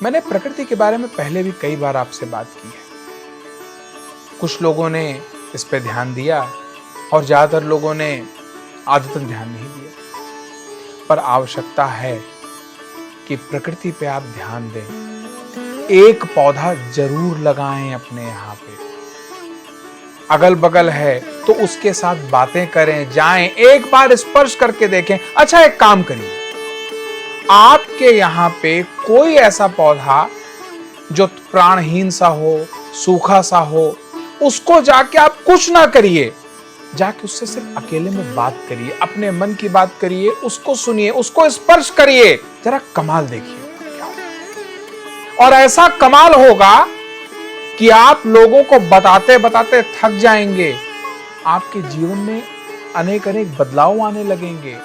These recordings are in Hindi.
मैंने प्रकृति के बारे में पहले भी कई बार आपसे बात की है। कुछ लोगों ने इस पे ध्यान दिया और ज्यादातर लोगों ने आदतन ध्यान नहीं दिया। पर आवश्यकता है कि प्रकृति पे आप ध्यान दें। एक पौधा जरूर लगाएं अपने यहाँ पे। अगल बगल है तो उसके साथ बातें करें, जाएं, एक बार स्पर्श करके देखें। अच्छा, एक काम करिए, आपके यहाँ पे कोई ऐसा पौधा जो प्राणहीन सा हो, सूखा सा हो, उसको जाके आप कुछ ना करिए, जाके उससे सिर्फ अकेले में बात करिए, अपने मन की बात करिए, उसको सुनिए, उसको स्पर्श करिए, जरा कमाल देखिए क्या होगा। और ऐसा कमाल होगा कि आप लोगों को बताते बताते थक जाएंगे। आपके जीवन में अनेक अनेक बदलाव आने लगेंगे।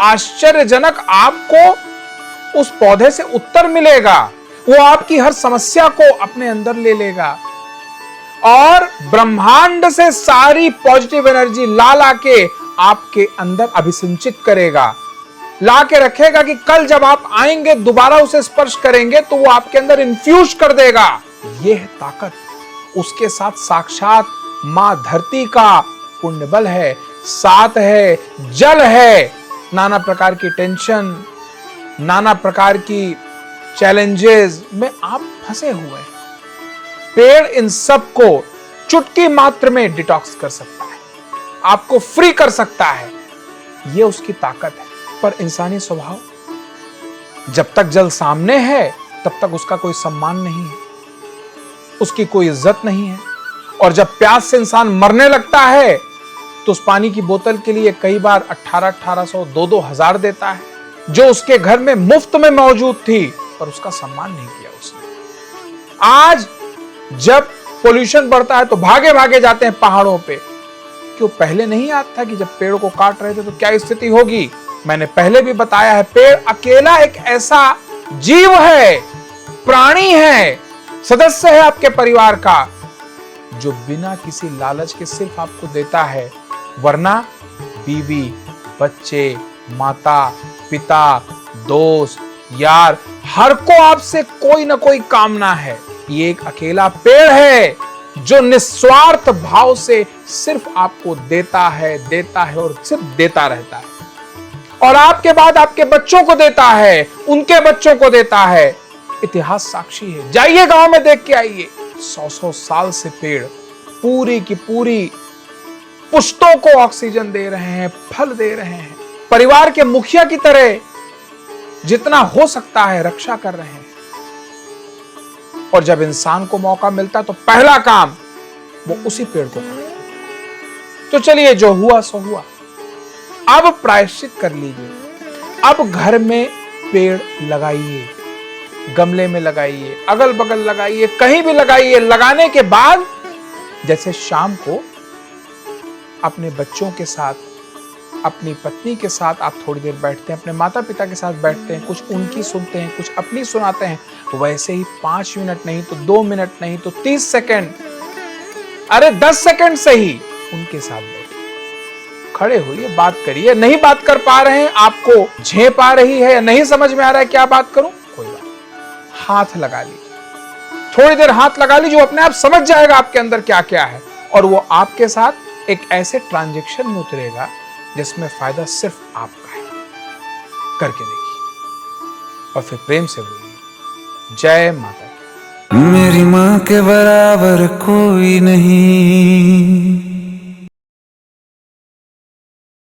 आश्चर्यजनक आपको उस पौधे से उत्तर मिलेगा। वो आपकी हर समस्या को अपने अंदर ले लेगा और ब्रह्मांड से सारी पॉजिटिव एनर्जी ला के आपके अंदर अभिसिंचित करेगा, ला के रखेगा कि कल जब आप आएंगे दोबारा उसे स्पर्श करेंगे तो वो आपके अंदर इन्फ्यूज कर देगा। यह है ताकत। उसके साथ साक्षात मां धरती का पुण्य बल है, साथ है जल है। नाना प्रकार की टेंशन, नाना प्रकार की चैलेंजेस में आप फंसे हुए हैं। पेड़ इन सब को चुटकी मात्र में डिटॉक्स कर सकता है, आपको फ्री कर सकता है। यह उसकी ताकत है। पर इंसानी स्वभाव, जब तक जल सामने है तब तक उसका कोई सम्मान नहीं है, उसकी कोई इज्जत नहीं है। और जब प्यास से इंसान मरने लगता है तो उस पानी की बोतल के लिए कई बार 1800, 2,000 देता है, जो उसके घर में मुफ्त में मौजूद थी, पर उसका सम्मान नहीं किया उसने। आज जब पोल्यूशन बढ़ता है तो भागे भागे जाते हैं पहाड़ों पे। क्यों? पहले नहीं याद था कि जब पेड़ को काट रहे थे तो क्या स्थिति होगी। मैंने पहले भी बताया है, पेड़ अकेला एक ऐसा जीव है, प्राणी है, सदस्य है आपके परिवार का, जो बिना किसी लालच के सिर्फ आपको देता है। वरना बीवी, बच्चे, माता, पिता, दोस्त, यार, हर को आपसे कोई ना कोई कामना है। ये एक अकेला पेड़ है जो निस्वार्थ भाव से सिर्फ आपको देता है और सिर्फ देता रहता है। और आपके बाद आपके बच्चों को देता है, उनके बच्चों को देता है। इतिहास साक्षी है। जाइए गांव में देख के आइए, 100 साल से पेड़ पूरी की पूरी पुश्तों को ऑक्सीजन दे रहे हैं, फल दे रहे हैं। परिवार के मुखिया की तरह जितना हो सकता है रक्षा कर रहे हैं। और जब इंसान को मौका मिलता है तो पहला काम वो उसी पेड़ को काटता। तो चलिए, जो हुआ सो हुआ। अब प्रायश्चित कर लीजिए। अब घर में पेड़ लगाइए, गमले में लगाइए, अगल बगल लगाइए, कहीं भी लगाइए। लगाने के बाद जैसे शाम को अपने बच्चों के साथ, अपनी पत्नी के साथ आप थोड़ी देर बैठते हैं, अपने माता पिता के साथ बैठते हैं, कुछ उनकी सुनते हैं, कुछ अपनी सुनाते हैं, वैसे ही 5 मिनट नहीं तो 2 मिनट नहीं तो 30 सेकंड, अरे 10 सेकंड से ही उनके साथ बैठिए, खड़े होइए, बात करिए। नहीं बात कर पा रहे हैं, आपको झेप आ रही है या नहीं समझ में आ रहा है क्या बात करूं, कोई बात, हाथ लगा लीजिए, थोड़ी देर हाथ लगा लीजिए। वो अपने आप समझ जाएगा आपके अंदर क्या क्या है, और वो आपके साथ एक ऐसे ट्रांजैक्शन में उतरेगा जिसमें फायदा सिर्फ आपका है। करके देखिए और फिर प्रेम से बोलिए, जय माता। मेरी माँ के बराबर कोई नहीं।